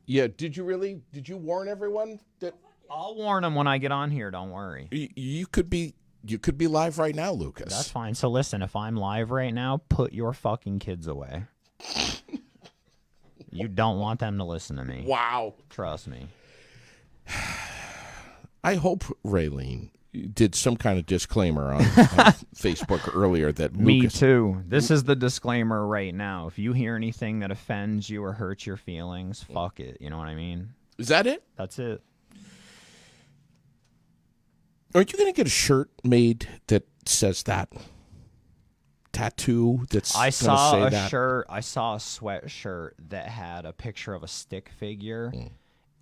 Yeah. Did you really? Did you warn everyone that I'll warn them when I get on here. Don't worry. you could be live right now, Lucas? That's fine. So listen, if I'm live right now, put your fucking kids away. You don't want them to listen to me. Wow. Trust me. I hope Raylene did some kind of disclaimer on Facebook earlier that Me Lucas. too. This is the disclaimer right now. If you hear anything that offends you or hurts your feelings, fuck it. You know what I mean? Is that it? That's it. Aren't you going to get a shirt made that says that? Tattoo that's I gonna saw say a that? shirt. I saw a sweatshirt that had a picture of a stick figure,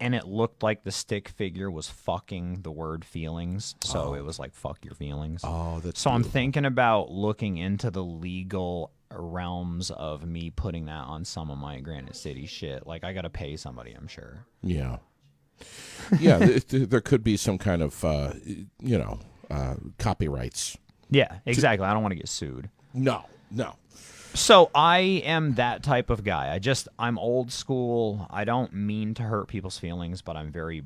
and it looked like the stick figure was fucking the word feelings. So it was like "fuck your feelings." Oh, that's so I'm beautiful. thinking about looking into the legal realms of me putting that on some of my Granite City shit. Like I gotta pay somebody, I'm sure. Yeah. Yeah, there could be some kind of, copyrights. Yeah, exactly. I don't want to get sued. No. So I am that type of guy. I'm old school. I don't mean to hurt people's feelings, but I'm very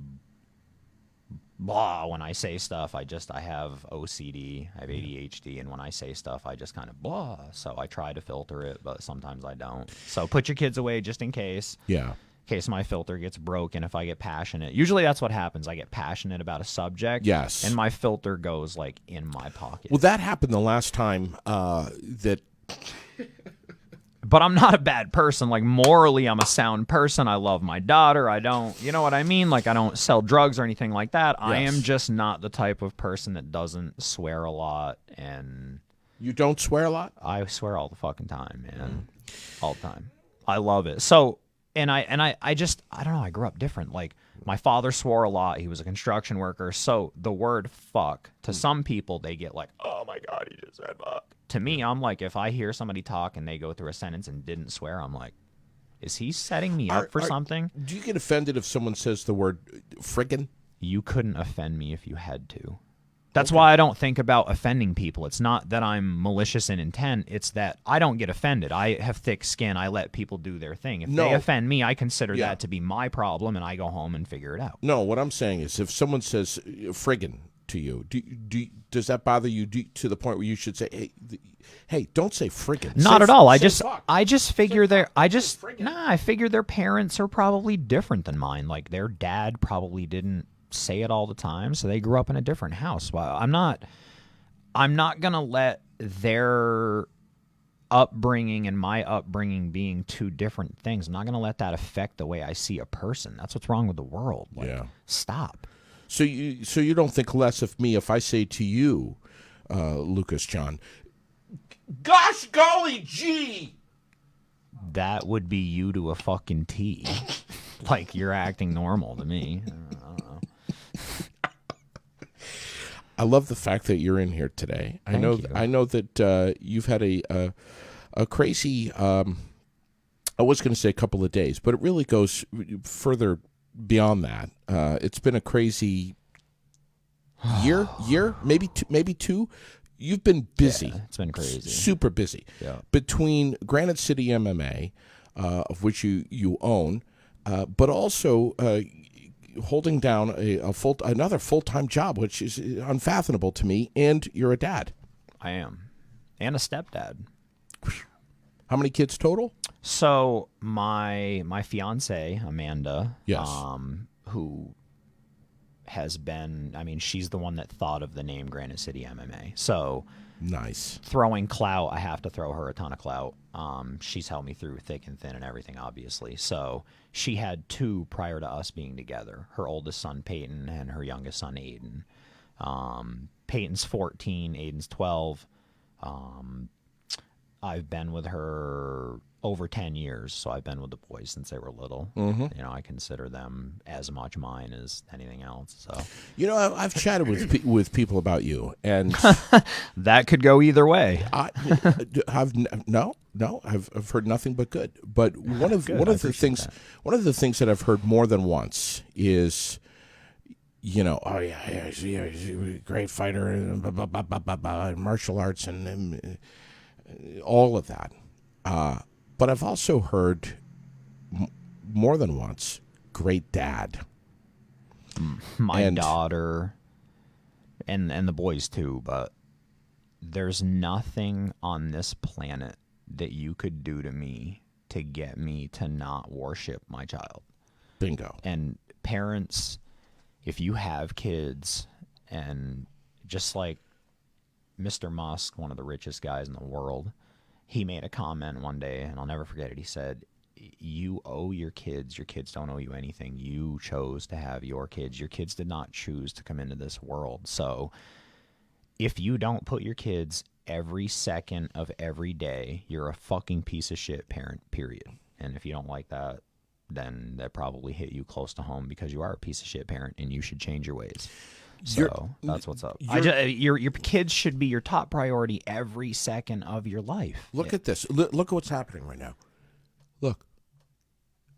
blah when I say stuff. I have OCD, I have ADHD, and when I say stuff, I just kind of blah. So I try to filter it, but sometimes I don't. So put your kids away just in case. Yeah. In case my filter gets broken if I get passionate. Usually that's what happens. I get passionate about a subject. Yes. And my filter goes like in my pocket. Well, that happened the last time that. But I'm not a bad person. Like, morally, I'm a sound person. I love my daughter. I don't, you know what I mean? Like, I don't sell drugs or anything like that. I am just not the type of person that doesn't swear a lot. And You don't swear a lot? I swear all the fucking time, man. All the time. I love it. So, and I don't know, I grew up different. Like, my father swore a lot. He was a construction worker. So the word fuck, to some people, they get like, oh my God, he just said fuck. To me, I'm like, if I hear somebody talk and they go through a sentence and didn't swear, I'm like, is he setting me up for something? Do you get offended if someone says the word friggin'? You couldn't offend me if you had to. That's why I don't think about offending people. It's not that I'm malicious in intent. It's that I don't get offended. I have thick skin. I let people do their thing. If they offend me, I consider that to be my problem, and I go home and figure it out. No, what I'm saying is if someone says friggin' to you, does that bother you to the point where you should say, hey, don't say friggin'? Not at all. I figure their parents are probably different than mine. Like, their dad probably didn't say it all the time, so they grew up in a different house. Well, I'm not gonna let their upbringing and my upbringing being two different things. I'm not gonna let that affect the way I see a person. That's what's wrong with the world. Like, stop. So you don't think less of me if I say to you, Lucas John, gosh golly gee. That would be you to a fucking T. Like, you're acting normal to me. I don't know. I love the fact that you're in here today. I know that you've had a crazy. I was going to say a couple of days, but it really goes further beyond that. It's been a crazy year, maybe two. You've been busy. Yeah, it's been crazy. Super busy. Yeah. Between Granite City MMA, of which you own, but also holding down another full-time job, which is unfathomable to me, and you're a dad. I am. And a stepdad. How many kids total? So my fiance, Amanda, yes. Who has been, I mean, she's the one that thought of the name Granite City MMA. So nice. Throwing clout, I have to throw her a ton of clout. She's helped me through thick and thin and everything, obviously. So she had two prior to us being together. Her oldest son, Peyton, and her youngest son, Aiden. Peyton's 14, Aiden's 12. I've been with her over 10 years, so I've been with the boys since they were little. Mm-hmm. You know, I consider them as much mine as anything else. So, you know, I've chatted with people about you, and that could go either way. I've heard nothing but good. But one of the things that I've heard more than once is, you know, oh yeah, he's a great fighter, and blah, blah, blah, blah, blah, blah, martial arts and all of that. But I've also heard more than once great dad. My daughter and the boys too, but there's nothing on this planet that you could do to me to get me to not worship my child. Bingo. And parents, if you have kids, and just like Mr. Musk, one of the richest guys in the world, he made a comment one day, and I'll never forget it. He said, you owe your kids don't owe you anything. You chose to have your kids. Your kids did not choose to come into this world. So if you don't put your kids every second of every day, you're a fucking piece of shit parent, period. And if you don't like that, then that probably hit you close to home, because you are a piece of shit parent and you should change your ways. So that's what's up. Your kids should be your top priority every second of your life. Look at this. Look at what's happening right now. Look.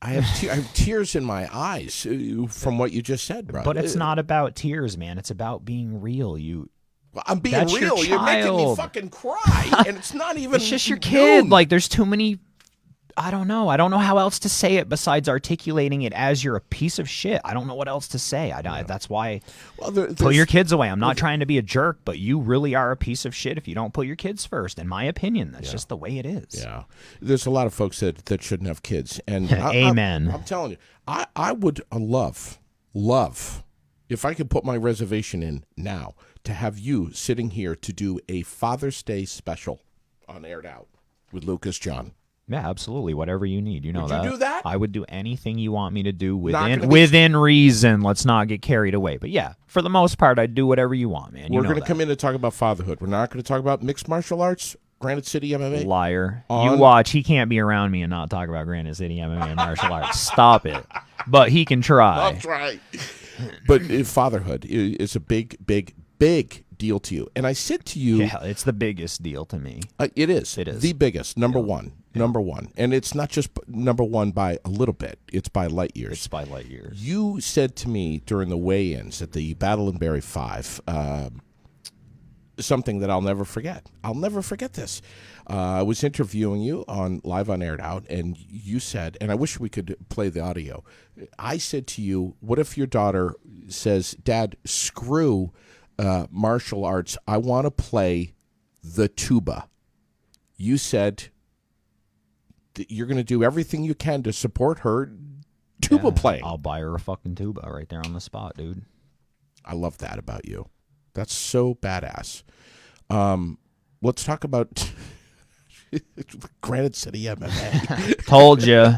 I have tears in my eyes from what you just said, bro. But it's not about tears, man. It's about being real. I'm being real. You're making me fucking cry, and it's not even. It's just your kid. Like, there's too many. I don't know how else to say it besides articulating it as you're a piece of shit. I don't know what else to say. That's why. Well, put your kids away. I'm not trying to be a jerk, but you really are a piece of shit if you don't put your kids first. In my opinion, that's just the way it is. Yeah, there's a lot of folks that shouldn't have kids, and amen. I'm telling you, I would love if I could put my reservation in now to have you sitting here to do a Father's Day special on Aired Out with Lucas John. Yeah, absolutely. Whatever you need. You know that. Would you do that? I would do anything you want me to do within reason. Let's not get carried away. But yeah, for the most part, I'd do whatever you want, man. We're going to come in and talk about fatherhood. We're not going to talk about mixed martial arts, Granite City MMA. Liar. You watch. He can't be around me and not talk about Granite City MMA and martial arts. Stop it. But he can try. I'll try. But fatherhood is a big deal to you. And I said to you... Yeah, it's the biggest deal to me. It is. The biggest. Number one. Number one. And it's not just number one by a little bit. It's by light years. It's by light years. You said to me during the weigh-ins at the Battle in Berry 5 something that I'll never forget. I'll never forget this. I was interviewing you live on Aired Out, and you said, and I wish we could play the audio. I said to you, what if your daughter says, Dad, screw martial arts. I want to play the tuba. You said that you're going to do everything you can to support her tuba playing. I'll buy her a fucking tuba right there on the spot, dude. I love that about you. That's so badass. Let's talk about Granite City MMA. Told you.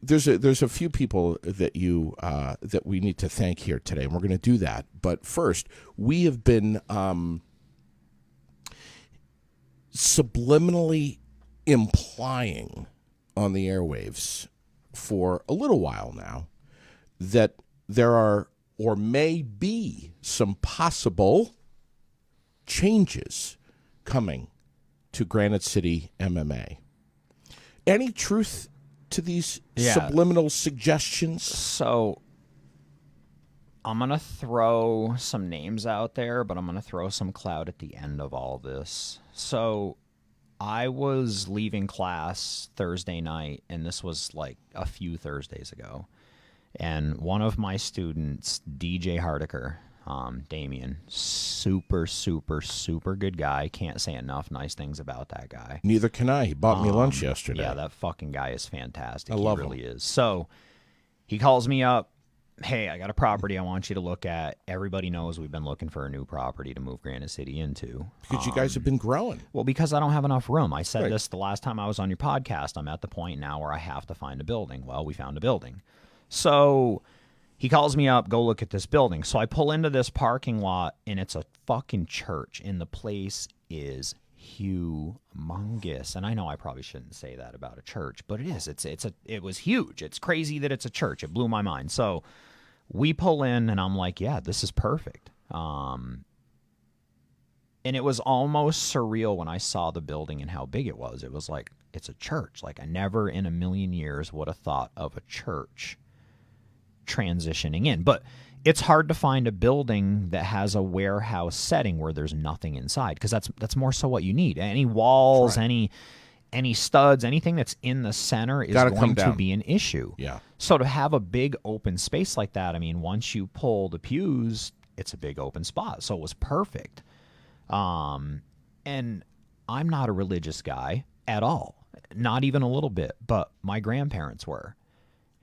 There's a few people that that we need to thank here today, and we're going to do that. But first, we have been subliminally implying on the airwaves for a little while now that there are or may be some possible changes coming to Granite City MMA. Any truth to these subliminal suggestions? So I'm going to throw some names out there, but I'm going to throw some cloud at the end of all this. So I was leaving class Thursday night, and this was like a few Thursdays ago. And one of my students, DJ Hardiker, Damien, super, super, super good guy. Can't say enough nice things about that guy. Neither can I. He bought me lunch yesterday. Yeah, that fucking guy is fantastic. I love him. He really him. is. So he calls me up. Hey, I got a property I want you to look at. Everybody knows we've been looking for a new property to move Granite City into. Because you guys have been growing. Well, because I don't have enough room. I said this the last time I was on your podcast. I'm at the point now where I have to find a building. Well, we found a building. So he calls me up, go look at this building. So I pull into this parking lot, and it's a fucking church, and the place is humongous. And I know I probably shouldn't say that about a church, but it is. It was huge. It's crazy that it's a church. It blew my mind. So we pull in, and I'm like, yeah, this is perfect. And it was almost surreal when I saw the building and how big it was. It was like, it's a church. Like, I never in a million years would have thought of a church transitioning in. But it's hard to find a building that has a warehouse setting where there's nothing inside, because that's more so what you need. Any walls, any studs, anything that's in the center is going to be an issue. Yeah. So to have a big open space like that, I mean, once you pull the pews, it's a big open spot. So it was perfect. And I'm not a religious guy at all, not even a little bit, but my grandparents were.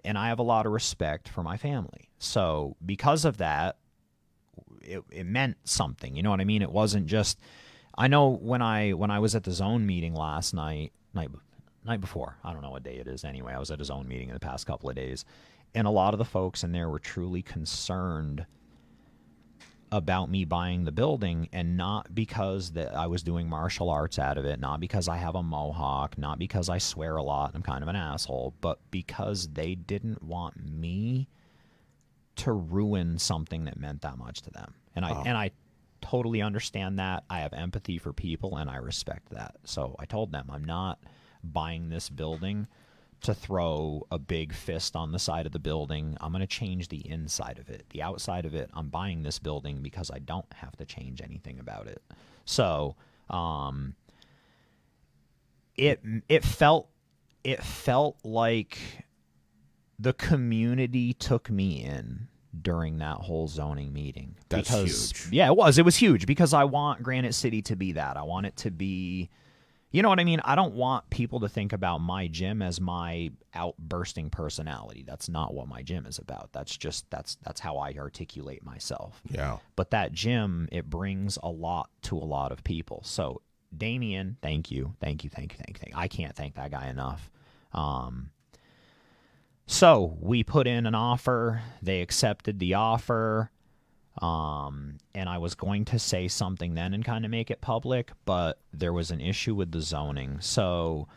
And I have a lot of respect for my family. So because of that, it meant something. You know what I mean? It wasn't just, I know when I was at the zone meeting last night before, I don't know what day it is anyway, I was at a zone meeting in the past couple of days, and a lot of the folks in there were truly concerned about me buying the building, and not because that I was doing martial arts out of it, not because I have a mohawk, not because I swear a lot and I'm kind of an asshole, but because they didn't want me to ruin something that meant that much to them. And I totally understand that. I have empathy for people and I respect that. So I told them I'm not buying this building to throw a big fist on the side of the building. I'm going to change the inside of it. The outside of it, I'm buying this building because I don't have to change anything about it. So it felt like the community took me in during that whole zoning meeting. That's huge. Yeah, it was huge because I want Granite City to be that. I want it to be, you know what I mean? I don't want people to think about my gym as my outbursting personality. That's not what my gym is about. That's how I articulate myself. Yeah. But that gym, it brings a lot to a lot of people. So Damien, thank you. I can't thank that guy enough. So we put in an offer. They accepted the offer. And I was going to say something then and kind of make it public, but there was an issue with the zoning. So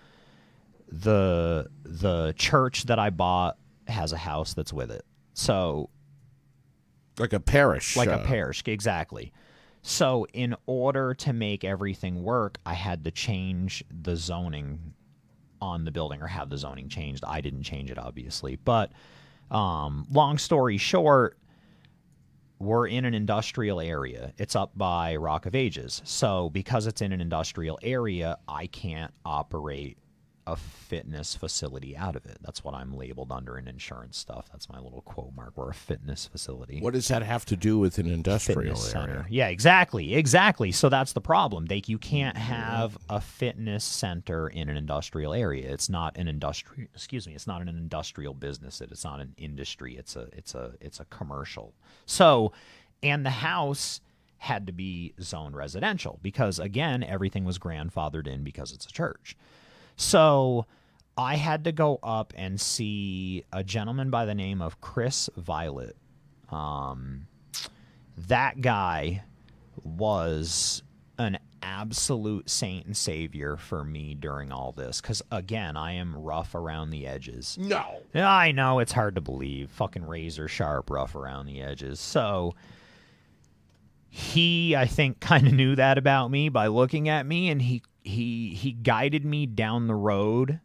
the church that I bought has a house that's with it. So like a parish. Like a parish, exactly. So in order to make everything work, I had to change the zoning on the building, or have the zoning changed. I didn't change it, obviously. But long story short, we're in an industrial area. It's up by Rock of Ages. So because it's in an industrial area, I can't operate a fitness facility out of it. That's what I'm labeled under in insurance stuff. That's my little quote mark. We're a fitness facility. What does that have to do with an industrial area? Center. Yeah, exactly. So that's the problem. You can't have a fitness center in an industrial area. It's not an industrial. It's not an industrial business. It's not an industry. It's a commercial. So, and the house had to be zoned residential because, again, everything was grandfathered in because it's a church. So I had to go up and see a gentleman by the name of Chris Violet. That guy was an absolute saint and savior for me during all this. Because, again, I am rough around the edges. No. I know, it's hard to believe. Fucking razor sharp rough around the edges. So he, I think, kind of knew that about me by looking at me, and he guided me down the road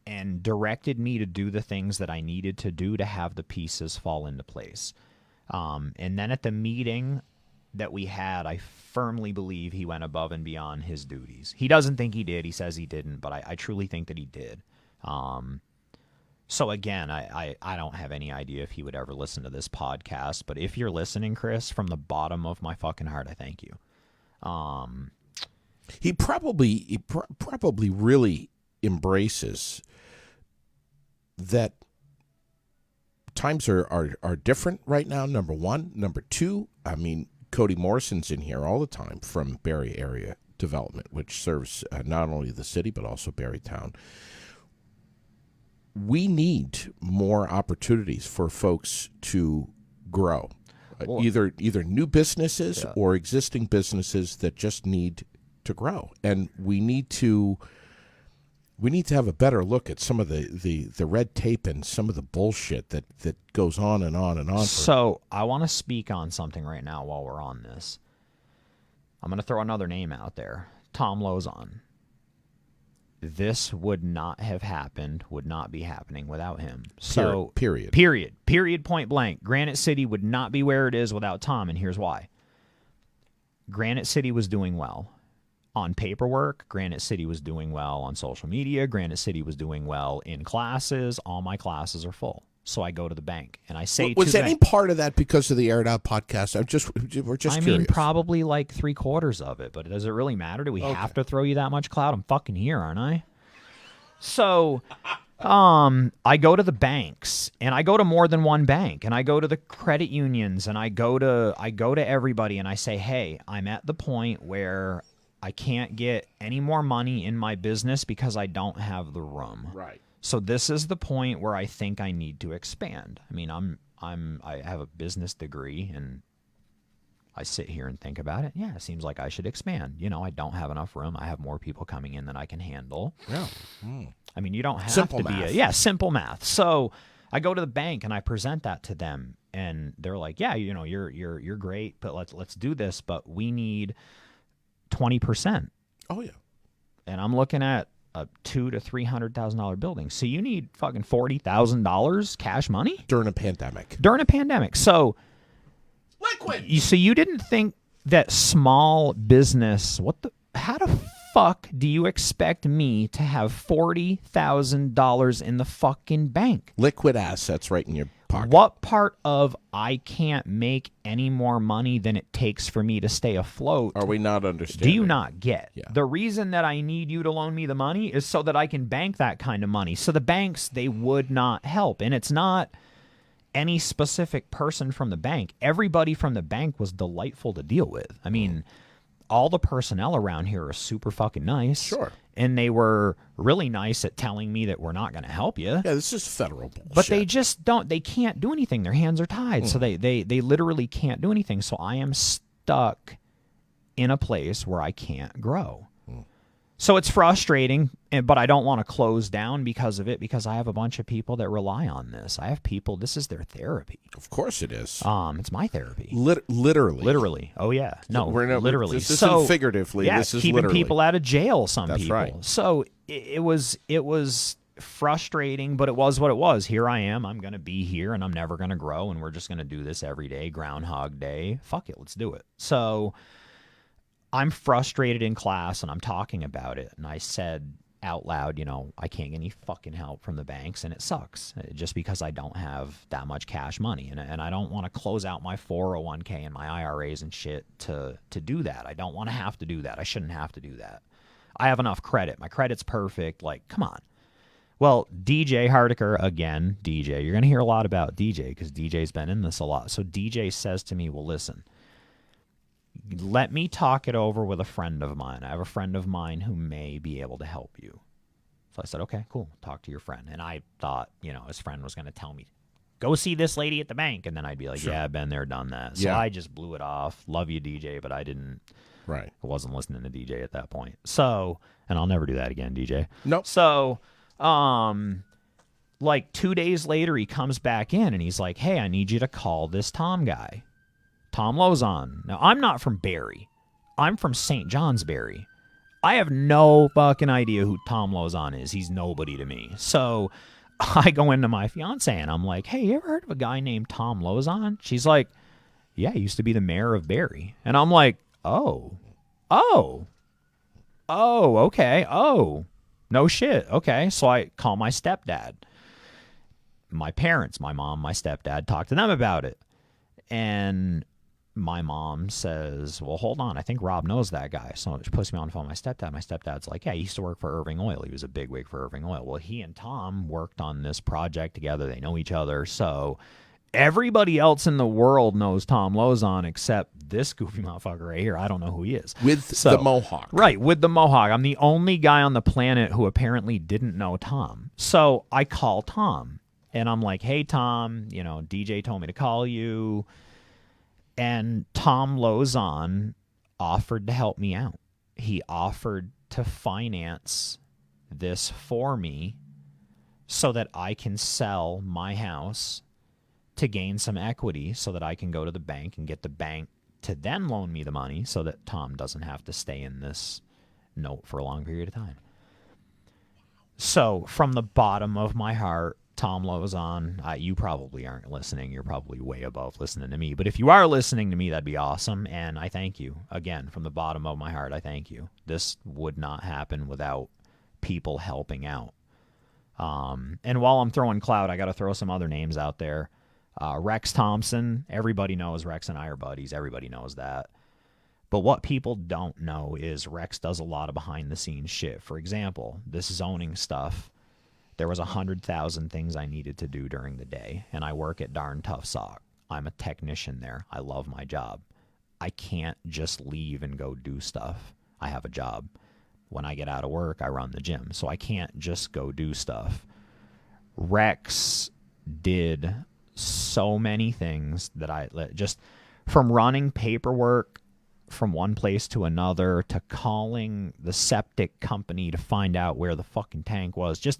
and directed me to do the things that I needed to do to have the pieces fall into place. And then at the meeting that we had, I firmly believe he went above and beyond his duties. He doesn't think he did. He says he didn't, but I truly think that he did. So again, I don't have any idea if he would ever listen to this podcast, but if you're listening, Chris, from the bottom of my fucking heart, I thank you. He probably really embraces that times are different right now, number one. Number two, I mean, Cody Morrison's in here all the time from Barrie Area Development, which serves not only the city but also Barrytown. We need more opportunities for folks to grow, either new businesses or existing businesses that just need to grow, and we need to have a better look at some of the red tape and some of the bullshit that goes on and on and on. So I want to speak on something right now while we're on this. I'm going to throw another name out there, Tom Lozon. This would not have happened, would not be happening without him. So period, point blank. Granite City would not be where it is without Tom, and here's why. Granite City was doing well. on paperwork, Granite City was doing well on social media. Granite City was doing well in classes. All my classes are full. So I go to the bank and I say, was any part of that because of the Air It Out podcast? We're just curious. Mean, probably like 3/4 of it, but does it really matter? Do we have to throw you that much clout? I'm fucking here, aren't I? So, I go to the banks, and I go to more than one bank, and I go to the credit unions, and I go to everybody, and I say, hey, I'm at the point where I can't get any more money in my business because I don't have the room. Right. So this is the point where I think I need to expand. I mean, I have a business degree, and I sit here and think about it. Yeah, it seems like I should expand. You know, I don't have enough room. I have more people coming in than I can handle. Yeah. I mean, you don't have simple to math. be simple math. So I go to the bank and I present that to them, and they're like, yeah, you know, you're great, but let's do this, but we need 20%. Oh yeah. And I'm looking at a $200,000 to $300,000 building. So you need fucking $40,000 cash money during a pandemic. So liquid. So you didn't think that small business? How the fuck do you expect me to have $40,000 in the fucking bank? Liquid assets right in your pocket. What part of I can't make any more money than it takes for me to stay afloat are we not understanding? Do you not get? Yeah. The reason that I need you to loan me the money is so that I can bank that kind of money. So the banks, they would not help. And it's not any specific person from the bank. Everybody from the bank was delightful to deal with. I mean, all the personnel around here are super fucking nice. Sure. And they were really nice at telling me that we're not going to help you. Yeah, this is federal bullshit. But they just don't. They can't do anything. Their hands are tied. So they literally can't do anything. So I am stuck in a place where I can't grow. So it's frustrating, but I don't want to close down because of it, because I have a bunch of people that rely on this. I have people, this is their therapy. Of course it is. It's my therapy. Literally. Literally. Oh, yeah. No, literally. This isn't figuratively. Yeah, this is keeping literally. people out of jail, some That's people. right. So it was frustrating, but it was what it was. Here I am. I'm going to be here, and I'm never going to grow, and we're just going to do this every day, Groundhog Day. Fuck it, let's do it. So I'm frustrated in class, and I'm talking about it, and I said out loud, you know, I can't get any fucking help from the banks, and it sucks just because I don't have that much cash money, and I don't want to close out my 401k and my IRAs and shit to do that. I don't want to have to do that. I shouldn't have to do that. I have enough credit. My credit's perfect. Like, come on. Well, DJ Hardiker, again, DJ, you're going to hear a lot about DJ because DJ's been in this a lot. So DJ says to me, well, listen, let me talk it over with a friend of mine. I have a friend of mine who may be able to help you. So I said, okay, cool. Talk to your friend. And I thought, you know, his friend was going to tell me, go see this lady at the bank. And then I'd be like, sure. Yeah, I've been there, done that. So I just blew it off. Love you, DJ, but I didn't. Right. I wasn't listening to DJ at that point. So, and I'll never do that again, DJ. Nope. So, like 2 days later, he comes back in and he's like, hey, I need you to call this Tom guy. Tom Lozon. Now, I'm not from Barrie. I'm from St. John's Barrie. I have no fucking idea who Tom Lozon is. He's nobody to me. So I go into my fiance and I'm like, hey, you ever heard of a guy named Tom Lozon? She's like, yeah, he used to be the mayor of Barrie. And I'm like, oh, okay. Oh, no shit. Okay. So I call my stepdad. My parents, my mom, my stepdad, talk to them about it. And my mom says, well, hold on. I think Rob knows that guy. So she puts me on the phone with my stepdad. My stepdad's like, yeah, he used to work for Irving Oil. He was a bigwig for Irving Oil. Well, he and Tom worked on this project together. They know each other. So everybody else in the world knows Tom Lozon except this goofy motherfucker right here. I don't know who he is. With the mohawk. Right, with the mohawk. I'm the only guy on the planet who apparently didn't know Tom. So I call Tom. And I'm like, hey, Tom, you know, DJ told me to call you. And Tom Lozon offered to help me out. He offered to finance this for me so that I can sell my house to gain some equity so that I can go to the bank and get the bank to then loan me the money so that Tom doesn't have to stay in this note for a long period of time. So from the bottom of my heart, Tom Lowe's on. You probably aren't listening. You're probably way above listening to me. But if you are listening to me, that'd be awesome. And I thank you. Again, from the bottom of my heart, I thank you. This would not happen without people helping out. And while I'm throwing clout, I got to throw some other names out there. Rex Thompson. Everybody knows Rex and I are buddies. Everybody knows that. But what people don't know is Rex does a lot of behind-the-scenes shit. For example, this zoning stuff. There was 100,000 things I needed to do during the day, and I work at Darn Tough Sock. I'm a technician there. I love my job. I can't just leave and go do stuff. I have a job. When I get out of work, I run the gym, so I can't just go do stuff. Rex did so many things that I just from running paperwork from one place to another to calling the septic company to find out where the fucking tank was. Just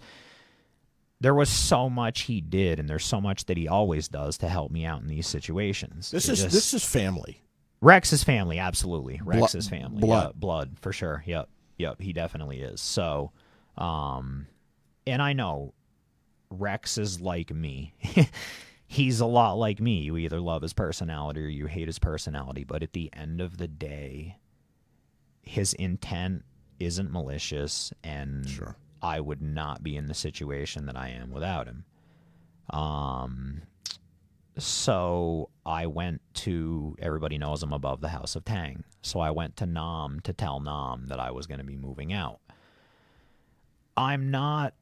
there was so much he did, and there's so much that he always does to help me out in these situations. This is family. Rex's family, absolutely. Rex's family. Blood. Blood, for sure. Yep, he definitely is. So, and I know Rex is like me. He's a lot like me. You either love his personality or you hate his personality. But at the end of the day, his intent isn't malicious, and sure. I would not be in the situation that I am without him. So I went to, everybody knows I'm above the House of Tang. So I went to Nam to tell Nam that I was going to be moving out. I'm not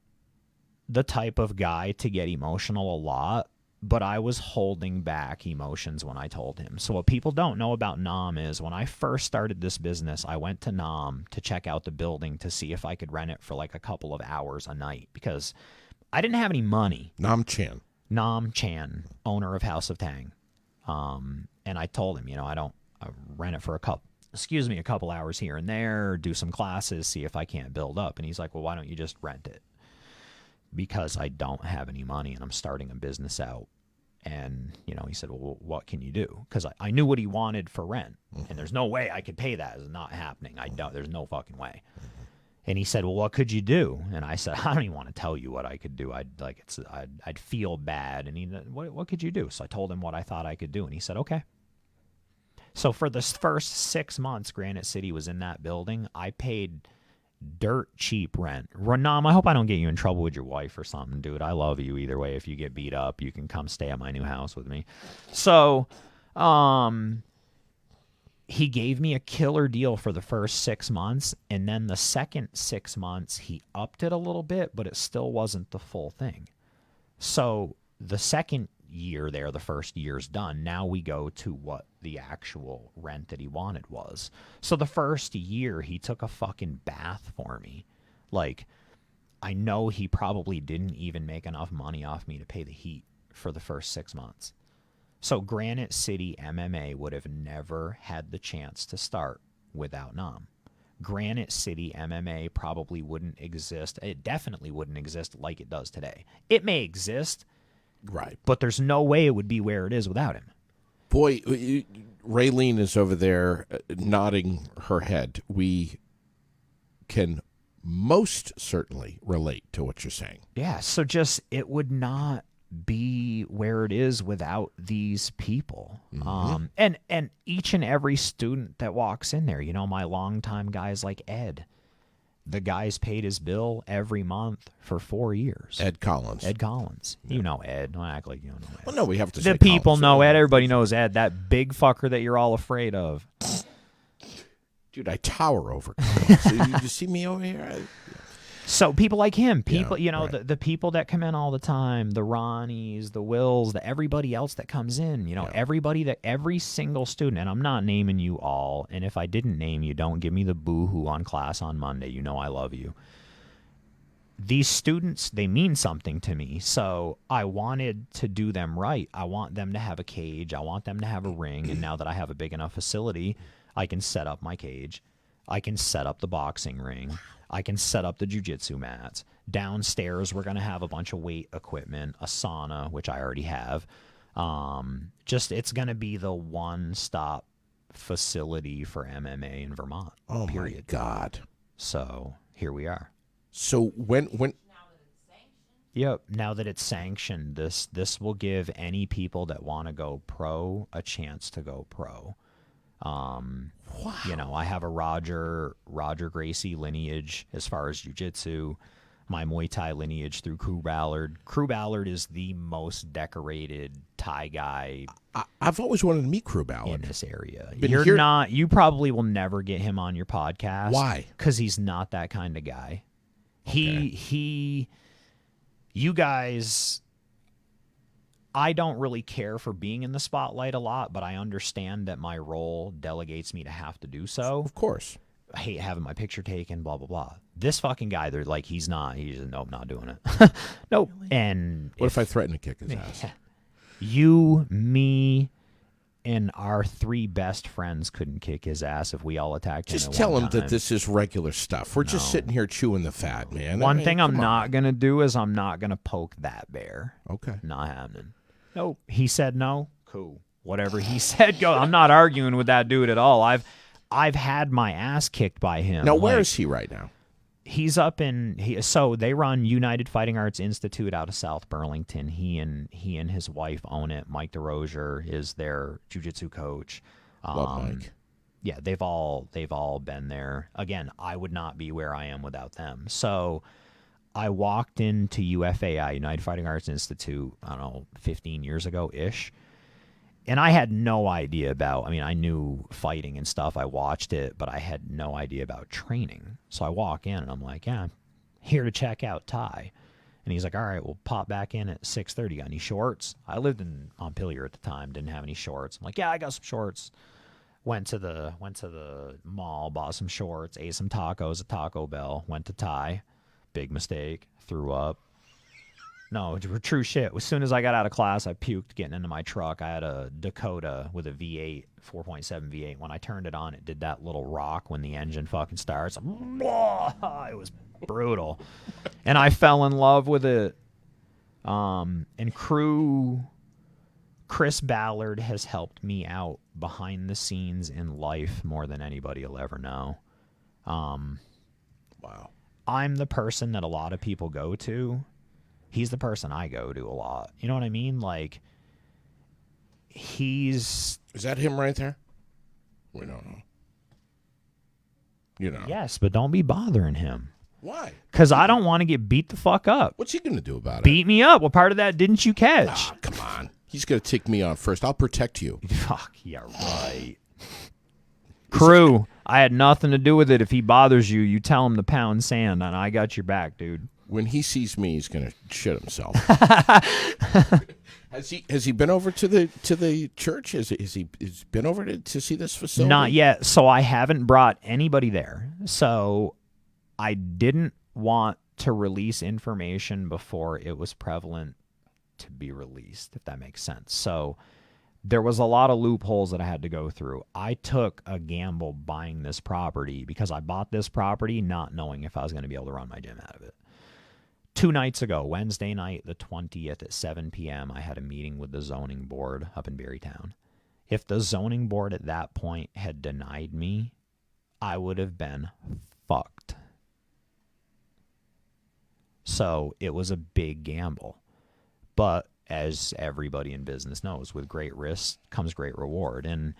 the type of guy to get emotional a lot, but I was holding back emotions when I told him. So what people don't know about Nam is when I first started this business, I went to Nam to check out the building to see if I could rent it for like a couple of hours a night because I didn't have any money. Nam Chan, owner of House of Tang. And I told him, I rent it for a couple hours here and there, do some classes, see if I can't build up. And he's like, well, why don't you just rent it? Because I don't have any money and I'm starting a business out. And, he said, well, what can you do? Because I knew what he wanted for rent. And there's no way I could pay that. It's not happening. There's no fucking way. And he said, well, what could you do? And I said, I don't even want to tell you what I could do. I'd feel bad. And he said, what could you do? So I told him what I thought I could do. And he said, okay. So for the first 6 months Granite City was in that building, I paid dirt cheap rent. Nam, I hope I don't get you in trouble with your wife or something, dude. I love you either way. If you get beat up, you can come stay at my new house with me. So, he gave me a killer deal for the first 6 months, and then the second 6 months, he upped it a little bit, but it still wasn't the full thing. So the second year there, the first year's done. Now we go to what the actual rent that he wanted was. So the first year, he took a fucking bath for me. Like, I know he probably didn't even make enough money off me to pay the heat for the first 6 months. So Granite City MMA would have never had the chance to start without Nam. Granite City MMA probably wouldn't exist. It definitely wouldn't exist like it does today. It may exist, right, but there's no way it would be where it is without him. Boy, Raylene is over there nodding her head. We can most certainly relate to what you're saying. Yeah, so just it would not be where it is without these people. Mm-hmm. And each and every student that walks in there, my longtime guys like Ed. The guy's paid his bill every month for 4 years. Ed Collins. Yeah. You know Ed. Don't act like you don't know Ed. Well, no, we have to say The people Collins. know Ed. Everybody knows Ed. That big fucker that you're all afraid of. Dude, I tower over Collins. You see me over here? So people like him, right. the people that come in all the time, the Ronnies, the Wills, everybody else that comes in, every single student, and I'm not naming you all, and if I didn't name you, don't give me the boo-hoo on class on Monday. You know I love you. These students, they mean something to me, so I wanted to do them right. I want them to have a cage. I want them to have a ring, and now that I have a big enough facility, I can set up my cage. I can set up the boxing ring. I can set up the jiu-jitsu mats. Downstairs, we're going to have a bunch of weight equipment, a sauna, which I already have. It's going to be the one-stop facility for MMA in Vermont. Oh, period. My God. So here we are. So when Yep. Now that it's sanctioned, this will give any people that want to go pro a chance to go pro. Wow. You know, I have a Roger Gracie lineage as far as jiu-jitsu. My Muay Thai lineage through Crew Ballard. Crew Ballard is the most decorated Thai guy. I've always wanted to meet Crew Ballard in this area. You're not. You probably will never get him on your podcast. Why? Because he's not that kind of guy. Okay. You guys. I don't really care for being in the spotlight a lot, but I understand that my role delegates me to have to do so. Of course. I hate having my picture taken, blah, blah, blah. This fucking guy, they're like, he's nope, not doing it. Nope. Really? And what if I threaten to kick his ass? You, me, and our 3 best friends couldn't kick his ass if we all attacked him. Just tell him that this is regular stuff. We're just sitting here chewing the fat, man. One thing I'm not going to do is I'm not going to poke that bear. Okay. Not happening. Nope. He said no. Cool. Whatever he said, go. I'm not arguing with that dude at all. I've had my ass kicked by him. Now, where is he right now? He's up so they run United Fighting Arts Institute out of South Burlington. He and his wife own it. Mike DeRozier is their jiu-jitsu coach. Love Mike. Yeah, they've all been there. Again, I would not be where I am without them. So I walked into UFAI, United Fighting Arts Institute, I don't know, 15 years ago-ish. And I had no idea I knew fighting and stuff. I watched it, but I had no idea about training. So I walk in and I'm like, yeah, I'm here to check out Ty. And he's like, all right, we'll pop back in at 6:30. Got any shorts? I lived in Montpelier at the time, didn't have any shorts. I'm like, yeah, I got some shorts. Went to the mall, bought some shorts, ate some tacos at Taco Bell, went to Ty. Big mistake, threw up. No, true shit. As soon as I got out of class, I puked getting into my truck. I had a Dakota with a V8, 4.7 V8. When I turned it on, it did that little rock when the engine fucking starts. It was brutal. And I fell in love with it. And Chris Ballard has helped me out behind the scenes in life more than anybody will ever know. Wow. I'm the person that a lot of people go to. He's the person I go to a lot. You know what I mean? Like, Is that him right there? We don't know. You know. Yes, but don't be bothering him. Why? Because I don't want to get beat the fuck up. What's he going to do about it? Beat me up. What part of that didn't you catch? Ah, come on. He's going to take me on first. I'll protect you. Fuck, yeah, right. Crew, I had nothing to do with it. If he bothers you, you tell him to pound sand, and I got your back, dude. When he sees me, he's going to shit himself. Has he been over to the church? Has he been over to see this facility? Not yet. So I haven't brought anybody there. So I didn't want to release information before it was prevalent to be released, if that makes sense. So there was a lot of loopholes that I had to go through. I took a gamble buying this property because I bought this property not knowing if I was going to be able to run my gym out of it. 2 nights ago, Wednesday night, the 20th at 7 p.m., I had a meeting with the zoning board up in Berrytown. If the zoning board at that point had denied me, I would have been fucked. So it was a big gamble. But as everybody in business knows, with great risk comes great reward. And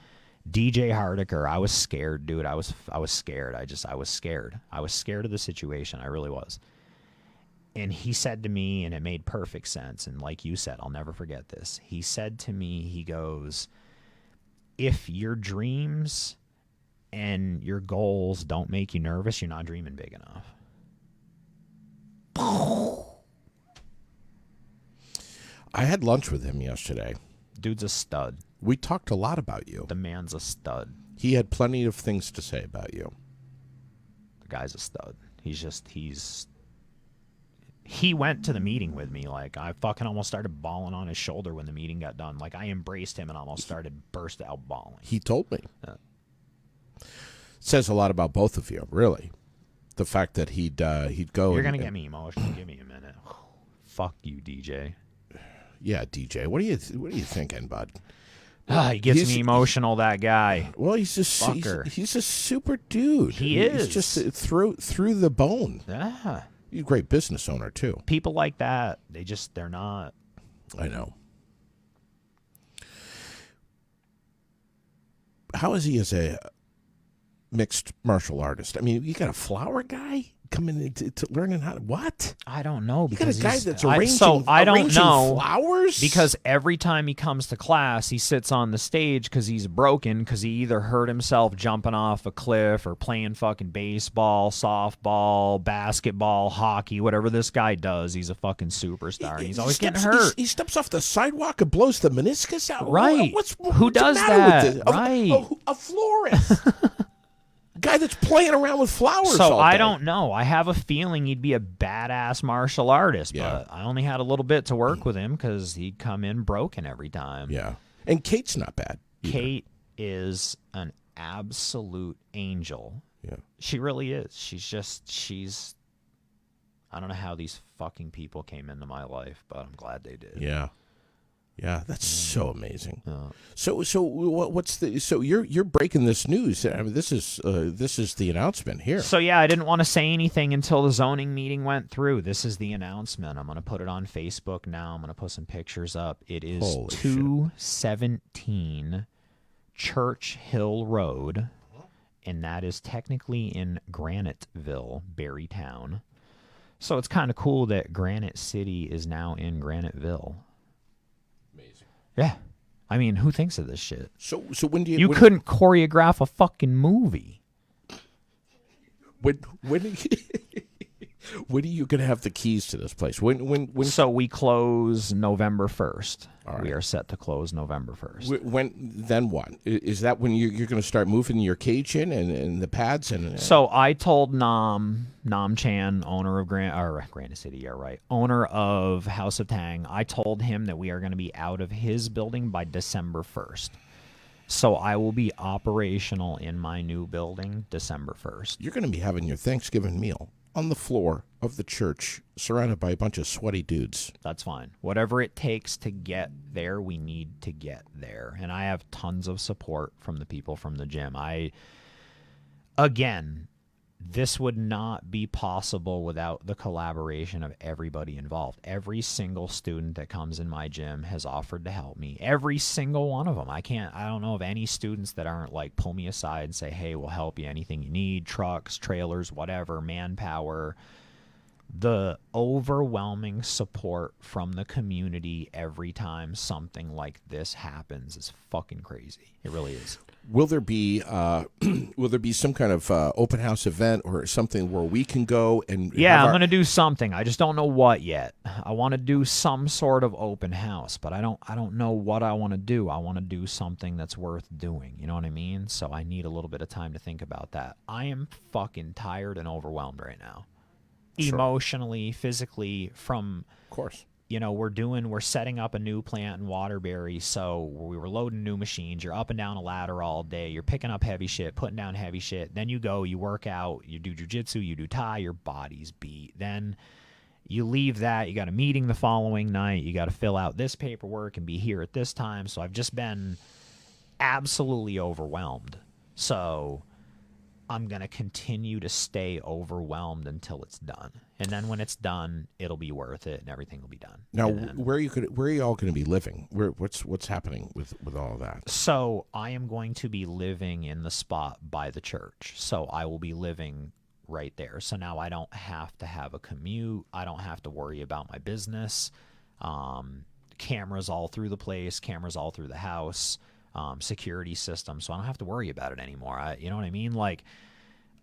DJ Hardiker, I was scared, dude. I was scared. I was scared. I was scared of the situation. I really was. And he said to me, and it made perfect sense, and like you said, I'll never forget this. He said to me, he goes, if your dreams and your goals don't make you nervous, you're not dreaming big enough. I had lunch with him yesterday. Dude's a stud. We talked a lot about you. The man's a stud. He had plenty of things to say about you. The guy's a stud. He went to the meeting with me. Like, I fucking almost started bawling on his shoulder when the meeting got done. Like, I embraced him and almost burst out bawling. He told me. Says a lot about both of you, really. The fact that he'd go. You're gonna get me emotional. Give me a minute. Fuck you, DJ. Yeah, DJ. What are you thinking, bud? He gets me emotional. That guy. Well, he's a super dude. He is. He's just through the bone. Yeah. He's a great business owner, too. People like that, they're not. I know. How is he as a mixed martial artist? I mean, you got a flower guy coming into learning how to what? I don't know. You got a guy that's I don't know flowers because every time he comes to class, he sits on the stage because he's broken because he either hurt himself jumping off a cliff or playing fucking baseball, softball, basketball, hockey, whatever this guy does. He's a fucking superstar, and he's always getting hurt. He steps off the sidewalk and blows the meniscus out. Right? What's Who does the matter that? with this? Right? A florist. Guy that's playing around with flowers So all I day. don't know. I have a feeling he'd be a badass martial artist, but I only had a little bit to work with him because he'd come in broken every time. Yeah. And Kate's not bad either. Kate is an absolute angel. Yeah. She really is. She's I don't know how these fucking people came into my life, but I'm glad they did. Yeah. Yeah, that's so amazing. So you're breaking this news. I mean, this is the announcement here. So yeah, I didn't want to say anything until the zoning meeting went through. This is the announcement. I'm going to put it on Facebook now. I'm going to put some pictures up. It is 217 Church Hill Road, and that is technically in Graniteville, Berrytown. So it's kind of cool that Granite City is now in Graniteville. Yeah. I mean, who thinks of this shit? So when do you... You couldn't choreograph a fucking movie. When are you going to have the keys to this place? When? So we close November 1st. Right. We are set to close November 1st. Then what? Is that when you're going to start moving your cage in and the pads? So I told Nam Chan, owner of Granite City, yeah, right, owner of House of Tang, I told him that we are going to be out of his building by December 1st. So I will be operational in my new building December 1st. You're going to be having your Thanksgiving meal on the floor of the church, surrounded by a bunch of sweaty dudes. That's fine. Whatever it takes to get there, we need to get there. And I have tons of support from the people from the gym. Again, this would not be possible without the collaboration of everybody involved. Every single student that comes in my gym has offered to help me. Every single one of them. I don't know of any students that aren't like pull me aside and say, hey, we'll help you. Anything you need, trucks, trailers, whatever, manpower. The overwhelming support from the community every time something like this happens is fucking crazy. It really is. Will there be some kind of open house event or something where we can go and? Yeah, I'm gonna do something. I just don't know what yet. I want to do some sort of open house, but I don't know what I want to do. I want to do something that's worth doing. You know what I mean? So I need a little bit of time to think about that. I am fucking tired and overwhelmed right now. Sure. Emotionally, physically, from, of course, we're setting up a new plant in Waterbury, so we were loading new machines. You're up and down a ladder all day. You're picking up heavy shit, putting down heavy shit. Then you go, you work out, you do jujitsu, you do Thai, your body's beat. Then you leave that, you got a meeting the following night, you got to fill out this paperwork and be here at this time. So I've just been absolutely overwhelmed. So I'm going to continue to stay overwhelmed until it's done. And then when it's done, it'll be worth it and everything will be done. Now, where are you all going to be living? What's happening with all of that? So I am going to be living in the spot by the church. So I will be living right there. So now I don't have to have a commute. I don't have to worry about my business. Cameras all through the place, cameras all through the house. Security system, so I don't have to worry about it anymore. You know what I mean? Like,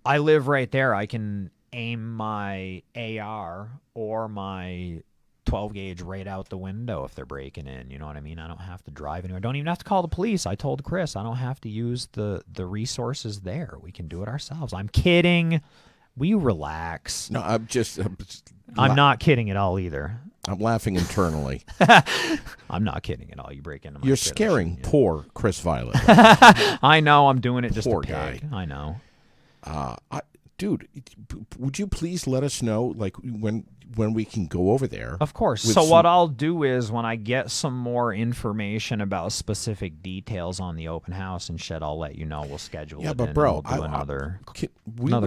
I live right there. I can aim my AR or my 12 gauge right out the window if they're breaking in. You know what I mean? I don't have to drive anywhere. I don't even have to call the police. I told Chris I don't have to use the resources there. We can do it ourselves. I'm kidding. We relax. No, I'm not kidding at all either. I'm laughing internally. I'm not kidding at all. You break into my You're scaring poor Chris Violet. I know. I'm doing it just poor to guy. I know. Dude, would you please let us know, like, when when we can go over there. Of course. So what I'll do is when I get some more information about specific details on the open house and shit, I'll let you know. We'll schedule it. But bro, we'll do another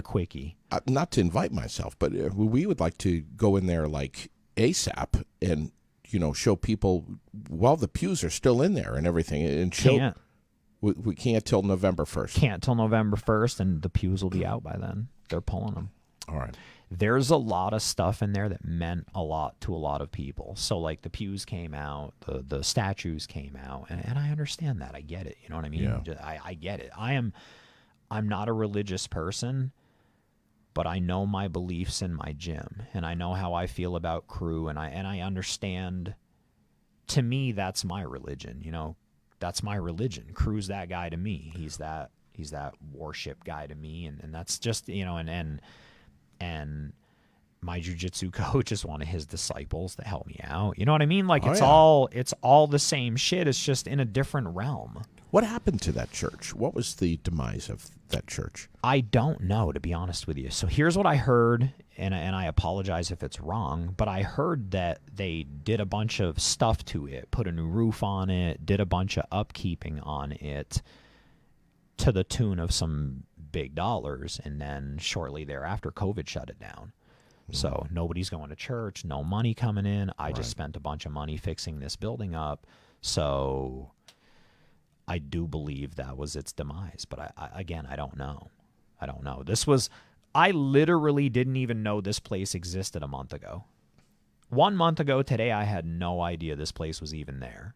quickie. Not to invite myself, but we would like to go in there like ASAP and show people while the pews are still in there and everything, and show. We can't till November 1st. Can't till November 1st, and the pews will be out by then. They're pulling them. All right. There's a lot of stuff in there that meant a lot to a lot of people. So, like, the pews came out, the statues came out, and I understand that. I get it. You know what I mean? Yeah. I get it. I'm not a religious person, but I know my beliefs in my gym, and I know how I feel about crew, and I understand. To me, that's my religion. That's my religion. Crew's that guy to me. He's that worship guy to me, and that's just and my jiu-jitsu coach is one of his disciples to help me out. You know what I mean? Like it's all the same shit. It's just in a different realm. What happened to that church? What was the demise of that church? I don't know, to be honest with you. So here's what I heard, and I apologize if it's wrong, but I heard that they did a bunch of stuff to it, put a new roof on it, did a bunch of upkeeping on it to the tune of some big dollars, and then shortly thereafter, COVID shut it down. So nobody's going to church, no money coming in. I just spent a bunch of money fixing this building up. So I do believe that was its demise, but I don't know. I don't know. I literally didn't even know this place existed a month ago. 1 month ago today, I had no idea this place was even there.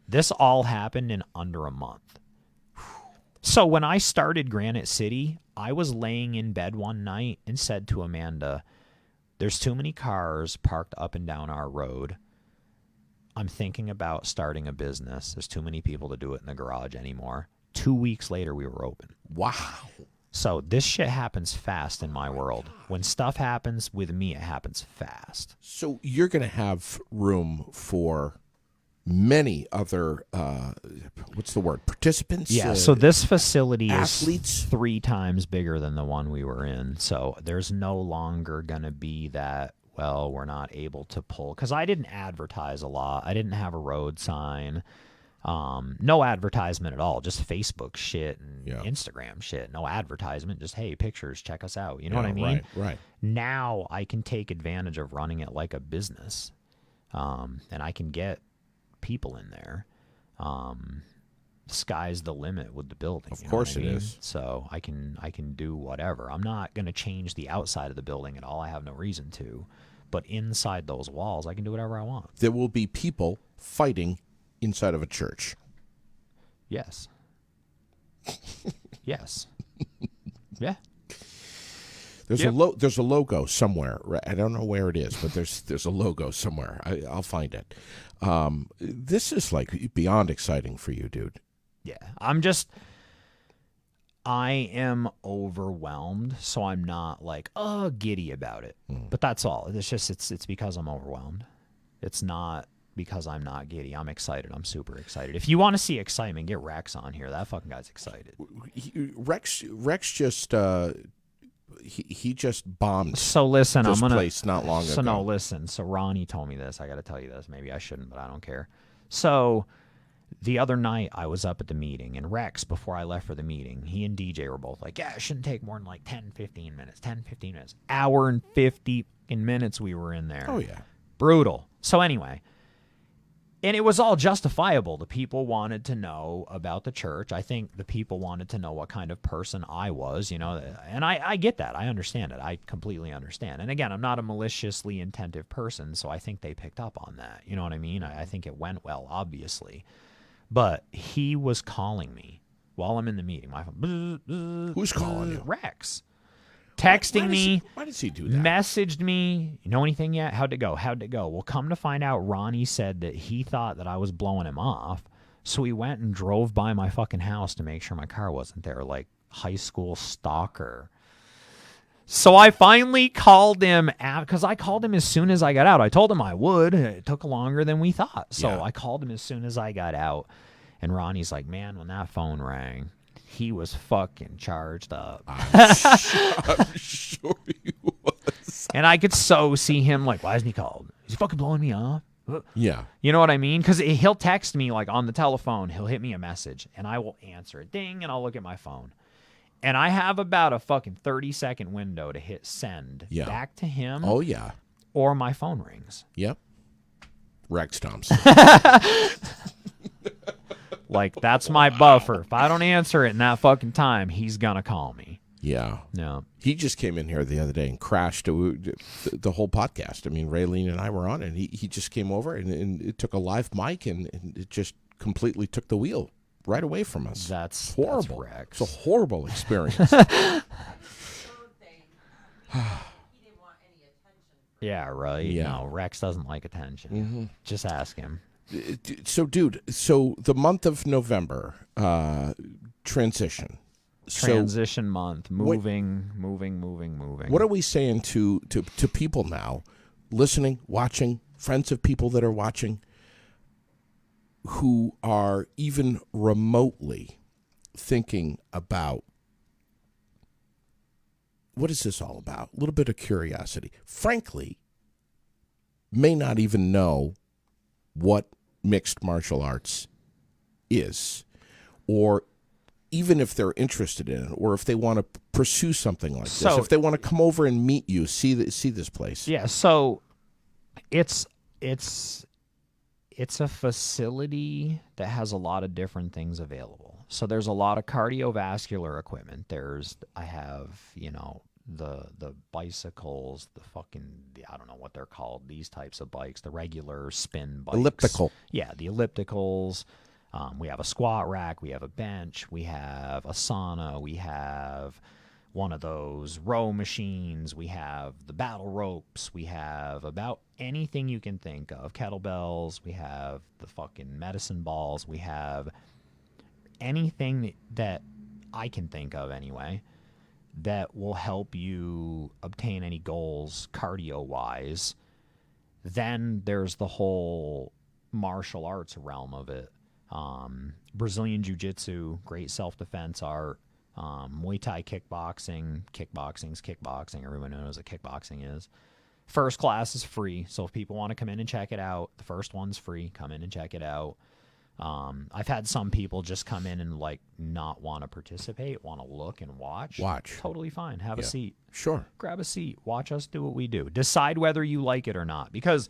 This all happened in under a month. So when I started Granite City, I was laying in bed one night and said to Amanda, there's too many cars parked up and down our road. I'm thinking about starting a business. There's too many people to do it in the garage anymore. 2 weeks later, we were open. Wow. So this shit happens fast in my world. When stuff happens with me, it happens fast. So you're going to have room for many other, participants? Yeah, so this facility athletes? Is 3 times bigger than the one we were in. So there's no longer going to be that, well, we're not able to pull. Because I didn't advertise a lot. I didn't have a road sign. No advertisement at all. Just Facebook shit and Instagram shit. No advertisement. Just, hey, pictures, check us out. You know what I mean? Right. Now I can take advantage of running it like a business. And I can get people in there. Sky's the limit with the building. Of course it is. So I can do whatever. I'm not going to change the outside of the building at all. I have no reason to. But inside those walls, I can do whatever I want. There will be people fighting inside of a church. Yes. Yes. Yeah. There's a logo somewhere. I don't know where it is, but there's a logo somewhere. I'll find it. This is like beyond exciting for you, dude. Yeah. I am overwhelmed, so I'm not like, giddy about it. But that's all. It's just it's because I'm overwhelmed. It's not because I'm not giddy. I'm excited. I'm super excited. If you want to see excitement, get Rex on here. That fucking guy's excited. Rex just he just bombed. So listen, this place not long ago. So no, listen. So Ronnie told me this. I got to tell you this. Maybe I shouldn't, but I don't care. So the other night I was up at the meeting, and Rex, before I left for the meeting, he and DJ were both like, yeah, it shouldn't take more than like 10, 15 minutes. 10, 15 minutes. Hour and 50 minutes we were in there. Oh, yeah. Brutal. So anyway, and it was all justifiable. The people wanted to know about the church. I think the people wanted to know what kind of person I was, and I get that. I understand it. I completely understand. And again, I'm not a maliciously intentive person, so I think they picked up on that. You know what I mean? I think it went well, obviously. But he was calling me while I'm in the meeting. My phone. Who's calling you? Rex. Texting me. Why does he do that? Messaged me. You know anything yet? How'd it go? Well, come to find out, Ronnie said that he thought that I was blowing him off. So he went and drove by my fucking house to make sure my car wasn't there, like high school stalker. So I finally called him out, because I called him as soon as I got out. I told him I would. It took longer than we thought. So I called him as soon as I got out. And Ronnie's like, man, when that phone rang, he was fucking charged up. I'm sure he was. And I could so see him like, why isn't he called? Is he fucking blowing me off? Yeah. You know what I mean? Because he'll text me like on the telephone. He'll hit me a message, and I will answer it. Ding, and I'll look at my phone. And I have about a fucking 30-second window to hit send back to him. Oh, yeah. Or my phone rings. Yep. Rex Thompson. Like, that's my buffer. If I don't answer it in that fucking time, he's going to call me. Yeah. No. He just came in here the other day and crashed the whole podcast. I mean, Raylene and I were on it, and he just came over and it took a live mic and it just completely took the wheel right away from us. That's horrible. That's Rex. It's a horrible experience. Yeah, right. Yeah. No, Rex doesn't like attention. Just ask him. So, dude, the month of November, transition. Transition month, moving. What are we saying to people now, listening, watching, friends of people that are watching, who are even remotely thinking about, what is this all about? A little bit of curiosity. Frankly, may not even know what mixed martial arts is, or even if they're interested in it, or if they want to pursue something like this, if they want to come over and meet you, see this place. Yeah, so it's a facility that has a lot of different things available. So there's a lot of cardiovascular equipment. I have, the bicycles, I don't know what they're called, these types of bikes, the regular spin bikes. Elliptical. Yeah, the ellipticals. We have a squat rack. We have a bench. We have a sauna. We have one of those row machines. We have the battle ropes. We have about anything you can think of. Kettlebells. We have the fucking medicine balls. We have anything that I can think of anyway that will help you obtain any goals cardio-wise. Then there's the whole martial arts realm of it. Brazilian Jiu-Jitsu, great self-defense art. Muay Thai kickboxing's kickboxing. Everyone knows what kickboxing is. First class is free, so if people want to come in and check it out, the first one's free. Come in and check it out. I've had some people just come in and not want to participate, want to look and watch. Totally fine. Have a seat. Sure. Grab a seat. Watch us do what we do. Decide whether you like it or not, because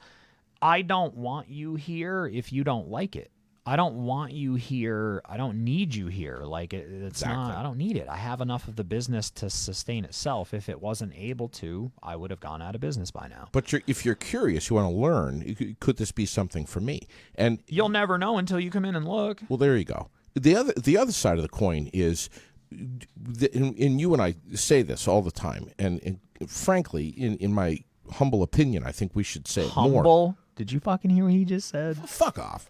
I don't want you here if you don't like it. I don't want you here. I don't need you here. Exactly. I don't need it. I have enough of the business to sustain itself. If it wasn't able to, I would have gone out of business by now. But if you're curious, you want to learn, could this be something for me? And you'll never know until you come in and look. Well, there you go. The other side of the coin is, and you and I say this all the time, and frankly, in my humble opinion, I think we should say it more. Humble? Did you fucking hear what he just said? Fuck off.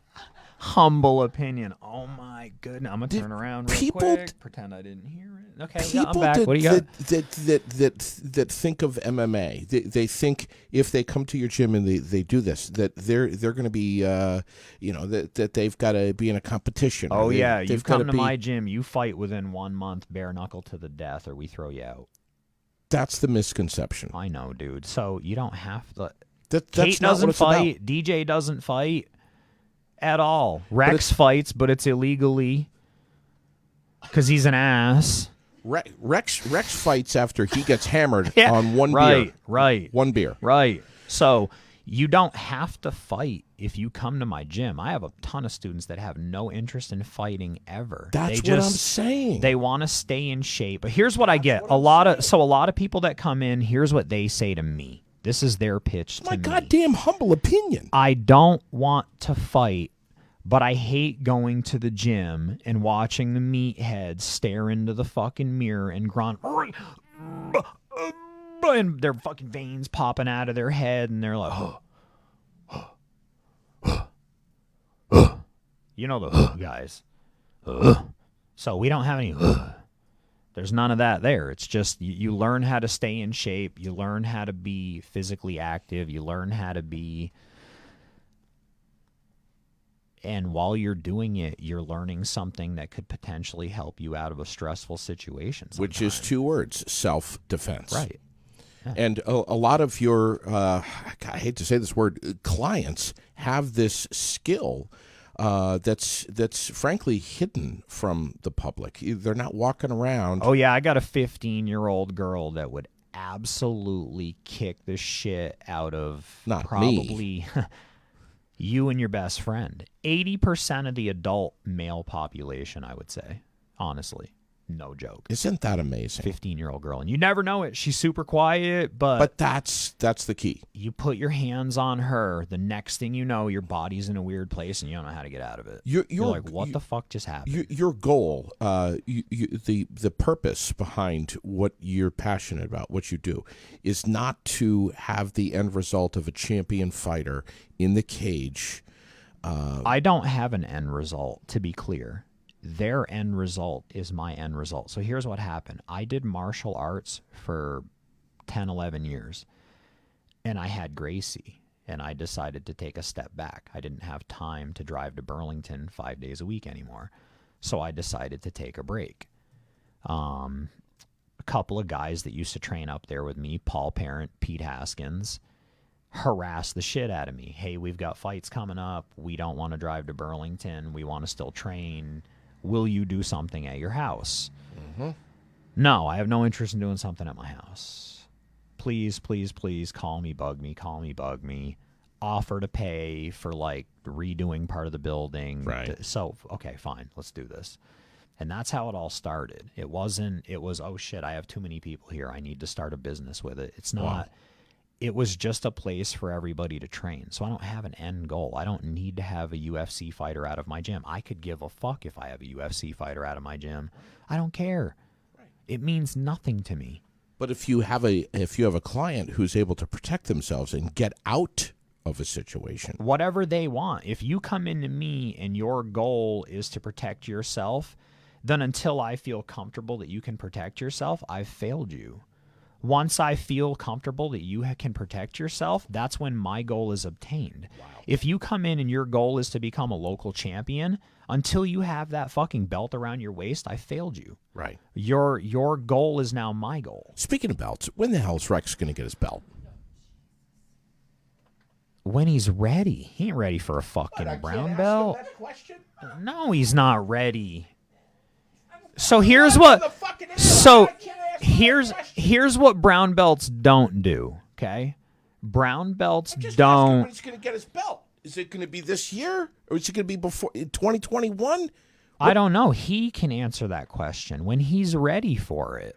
Humble opinion. Oh my goodness! I'm gonna turn around real quick. Pretend I didn't hear it. Okay, I'm back. What do you got? That think of MMA. They think if they come to your gym and they do this, that they're going to be that they've got to be in a competition. Oh yeah, you come to my gym, you fight within 1 month, bare knuckle to the death, or we throw you out. That's the misconception. I know, dude. So you don't have to. That's Kate doesn't fight. DJ doesn't fight. At all. Rex fights, but it's illegally because he's an ass. Rex fights after he gets hammered on one beer. Right. One beer. Right. So you don't have to fight if you come to my gym. I have a ton of students that have no interest in fighting ever. That's what I'm saying. They want to stay in shape. But here's what I get. A lot of people that come in, here's what they say to me. This is their pitch to me. My goddamn humble opinion. I don't want to fight, but I hate going to the gym and watching the meatheads stare into the fucking mirror and grunt. And their fucking veins popping out of their head, and they're like, you know the guys. So we don't have any. There's none of that there. It's just you learn how to stay in shape. You learn how to be physically active. You learn how to be... And while you're doing it, you're learning something that could potentially help you out of a stressful situation sometimes. Which is 2 words, self-defense. Right. And a lot of your, I hate to say this word, clients have this skill that's frankly hidden from the public. They're not walking around. Oh, yeah, I got a 15-year-old girl that would absolutely kick the shit out of Not probably you and your best friend. 80% of the adult male population, I would say, honestly. No joke. Isn't that amazing? 15-year-old girl. And you never know it. She's super quiet, but that's the key. You put your hands on her, the next thing you know, your body's in a weird place and you don't know how to get out of it. You're like, what the fuck just happened? Your goal, the purpose behind what you're passionate about, what you do, is not to have the end result of a champion fighter in the cage. I don't have an end result, to be clear. Their end result is my end result. So here's what happened. I did martial arts for 10, 11 years, and I had Gracie, and I decided to take a step back. I didn't have time to drive to Burlington 5 days a week anymore, so I decided to take a break. A couple of guys that used to train up there with me, Paul Parent, Pete Haskins, harassed the shit out of me. Hey, we've got fights coming up. We don't want to drive to Burlington. We want to still train. Will you do something at your house? Mm-hmm. No, I have no interest in doing something at my house. Please, please, please call me, bug me, offer to pay for like redoing part of the building. Right. So, okay, fine, let's do this. And that's how it all started. It was, oh shit, I have too many people here. I need to start a business with it. It's not. Wow. It was just a place for everybody to train. So I don't have an end goal. I don't need to have a UFC fighter out of my gym. I could give a fuck if I have a UFC fighter out of my gym. I don't care. Right. It means nothing to me. But if you have a client who's able to protect themselves and get out of a situation, whatever they want. If you come into me and your goal is to protect yourself, then until I feel comfortable that you can protect yourself, I've failed you. Once I feel comfortable that you can protect yourself, that's when my goal is obtained. Wow. If you come in and your goal is to become a local champion, until you have that fucking belt around your waist, I failed you. Right. Your goal is now my goal. Speaking of belts, when the hell is Rex going to get his belt? When he's ready. He ain't ready for a fucking brown belt. No, he's not ready. So here's what. So here's what brown belts don't do. Okay, brown belts don't. When he's going to get his belt? Is it going to be this year, or is it going to be before 2021? I don't know. He can answer that question when he's ready for it.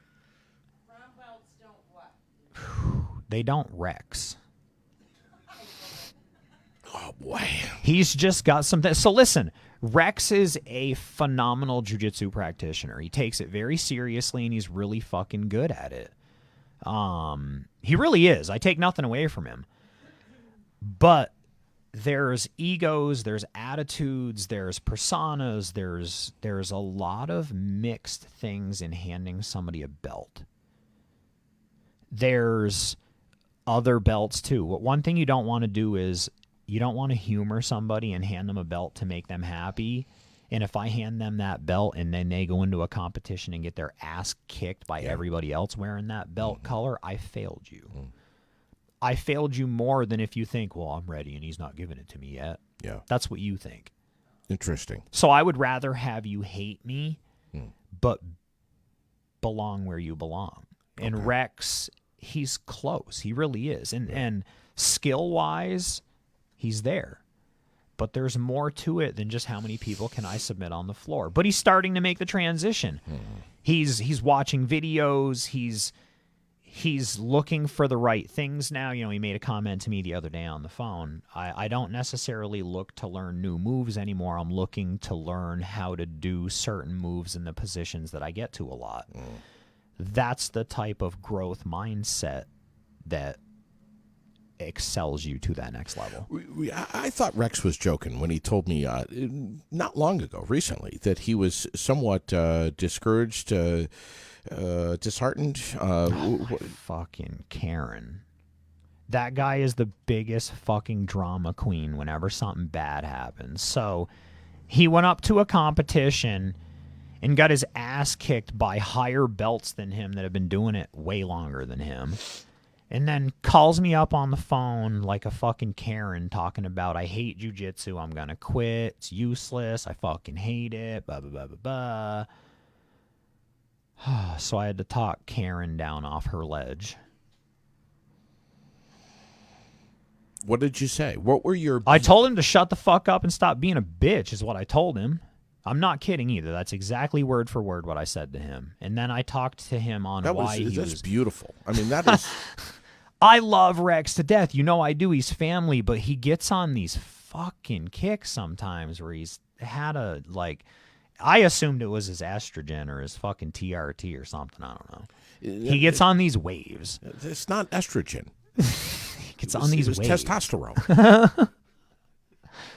Brown belts don't what? They don't Rex. Oh boy, he's just got something. So listen. Rex is a phenomenal jiu-jitsu practitioner. He takes it very seriously, and he's really fucking good at it. He really is. I take nothing away from him. But there's egos, there's attitudes, there's personas, there's a lot of mixed things in handing somebody a belt. There's other belts, too. One thing you don't want to do is you don't want to humor somebody and hand them a belt to make them happy. And if I hand them that belt and then they go into a competition and get their ass kicked by everybody else wearing that belt color, I failed you. I failed you more than if you think, well, I'm ready and he's not giving it to me yet. Yeah. That's what you think. Interesting. So I would rather have you hate me, but belong where you belong. Okay. And Rex, he's close. He really is. And skill-wise, he's there. But there's more to it than just how many people can I submit on the floor. But he's starting to make the transition. He's watching videos. He's looking for the right things now. You know, he made a comment to me the other day on the phone. I don't necessarily look to learn new moves anymore. I'm looking to learn how to do certain moves in the positions that I get to a lot. That's the type of growth mindset that excels you to that next level. I thought Rex was joking when he told me not long ago, recently, that he was somewhat discouraged, disheartened. Fucking Karen. That guy is the biggest fucking drama queen whenever something bad happens. So he went up to a competition and got his ass kicked by higher belts than him that have been doing it way longer than him. And then calls me up on the phone like a fucking Karen talking about, I hate jujitsu. I'm going to quit. It's useless. I fucking hate it. Blah, blah, blah, blah, blah. So I had to talk Karen down off her ledge. What did you say? What were your... I told him to shut the fuck up and stop being a bitch is what I told him. I'm not kidding either. That's exactly word for word what I said to him. And then I talked to him on why he was... That's beautiful. I mean, that is... I love Rex to death. You know I do. He's family, but he gets on these fucking kicks sometimes where he's had a, like... I assumed it was his estrogen or his fucking TRT or something. I don't know. He gets on these waves. It's not estrogen. He gets on these waves. Testosterone.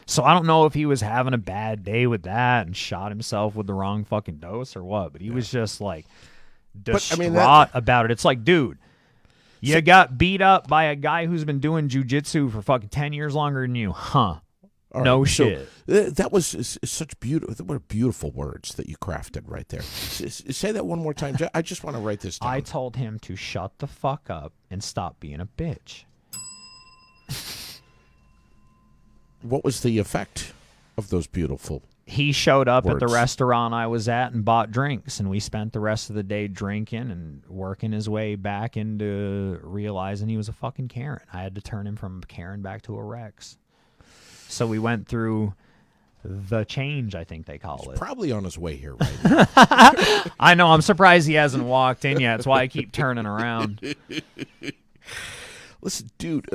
So I don't know if he was having a bad day with that and shot himself with the wrong fucking dose or what, but he was just like distraught about it. It's like, dude, you got beat up by a guy who's been doing jujitsu for fucking 10 years longer than you. Huh. Right, no shit. That was such beautiful. What beautiful words that you crafted right there. Say that one more time. I just want to write this down. I told him to shut the fuck up and stop being a bitch. What was the effect of those beautiful He showed up words? At the restaurant I was at and bought drinks, and we spent the rest of the day drinking and working his way back into realizing he was a fucking Karen. I had to turn him from a Karen back to a Rex. So we went through the change, I think they call it. Probably on his way here right now. I know. I'm surprised he hasn't walked in yet. That's why I keep turning around. Listen, dude.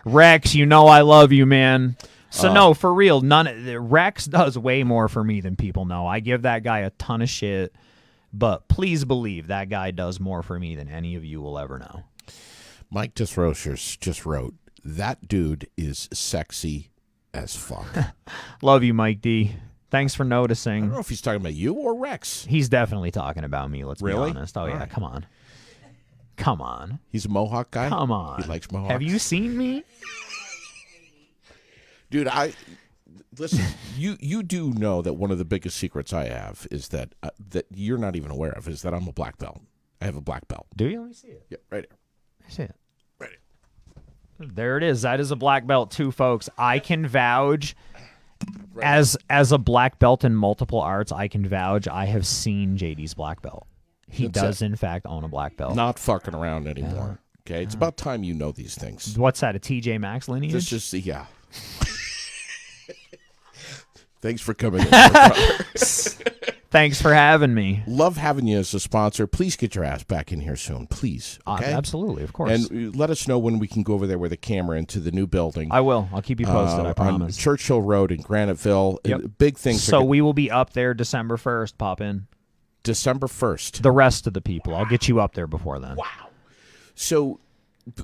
Rex, you know I love you, man. So no, for real, Rex does way more for me than people know. I give that guy a ton of shit, but please believe that guy does more for me than any of you will ever know. Mike Desrochers just wrote, that dude is sexy as fuck. Love you, Mike D. Thanks for I noticing. don't know if he's talking about you or Rex. He's definitely talking about me, let's be Really? honest. Oh, yeah, right. come on. Come on. He's a Mohawk guy? Come on. He likes Mohawks? Have you seen me? Dude, listen, you do know that one of the biggest secrets I have is that that you're not even aware of is that I'm a black belt. I have a black belt. Do you? Let me see it. Yeah, right here. I see it. Right here. There it is. That is a black belt too, folks. I can vouch as a black belt in multiple arts. I can vouch I have seen JD's black belt. He does, in fact, own a black belt. Not fucking around anymore. Okay, it's about time you know these things. What's that? A TJ Maxx lineage? This is yeah. Thanks for coming in, brother. Thanks for having me. Love having you as a sponsor. Please get your ass back in here soon, please. Okay? Absolutely, of course. And let us know when we can go over there with a camera into the new building. I will. I'll keep you posted, I promise. On Churchill Road in Graniteville. Yep. Big things. So we will be up there December 1st. Pop in. December 1st. The rest of the people. I'll get you up there before then. Wow. So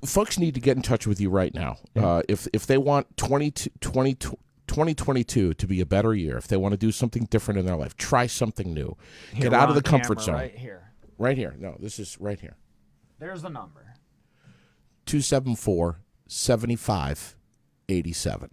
folks need to get in touch with you right now. Yeah. If they want 2022 to be a better year, if they want to do something different in their life, try something new. Get out of the comfort zone. Right here. Right here. No, this is right here. There's the number. 274-7587.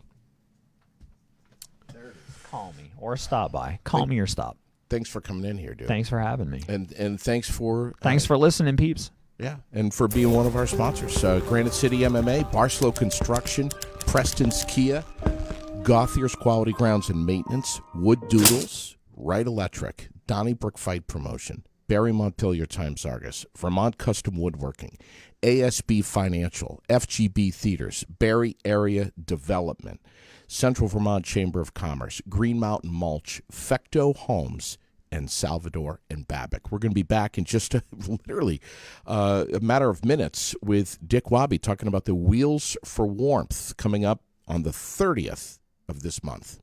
There it is. Call me or stop by. Call me or stop. Thanks for coming in here, dude. Thanks for having me. And thanks for listening, peeps. Yeah, and for being one of our sponsors. Granite City MMA, Barslow Construction, Preston's Kia, Gauthier's Quality Grounds and Maintenance, Wood Doodles, Wright Electric, Donnybrook Fight Promotion, Barry Montpelier Times Argus, Vermont Custom Woodworking, ASB Financial, FGB Theaters, Barry Area Development, Central Vermont Chamber of Commerce, Green Mountain Mulch, Fecto Homes, and Salvador and Babbitt. We're going to be back in just literally a matter of minutes with Dick Wabi talking about the Wheels for Warmth coming up on the 30th of this month.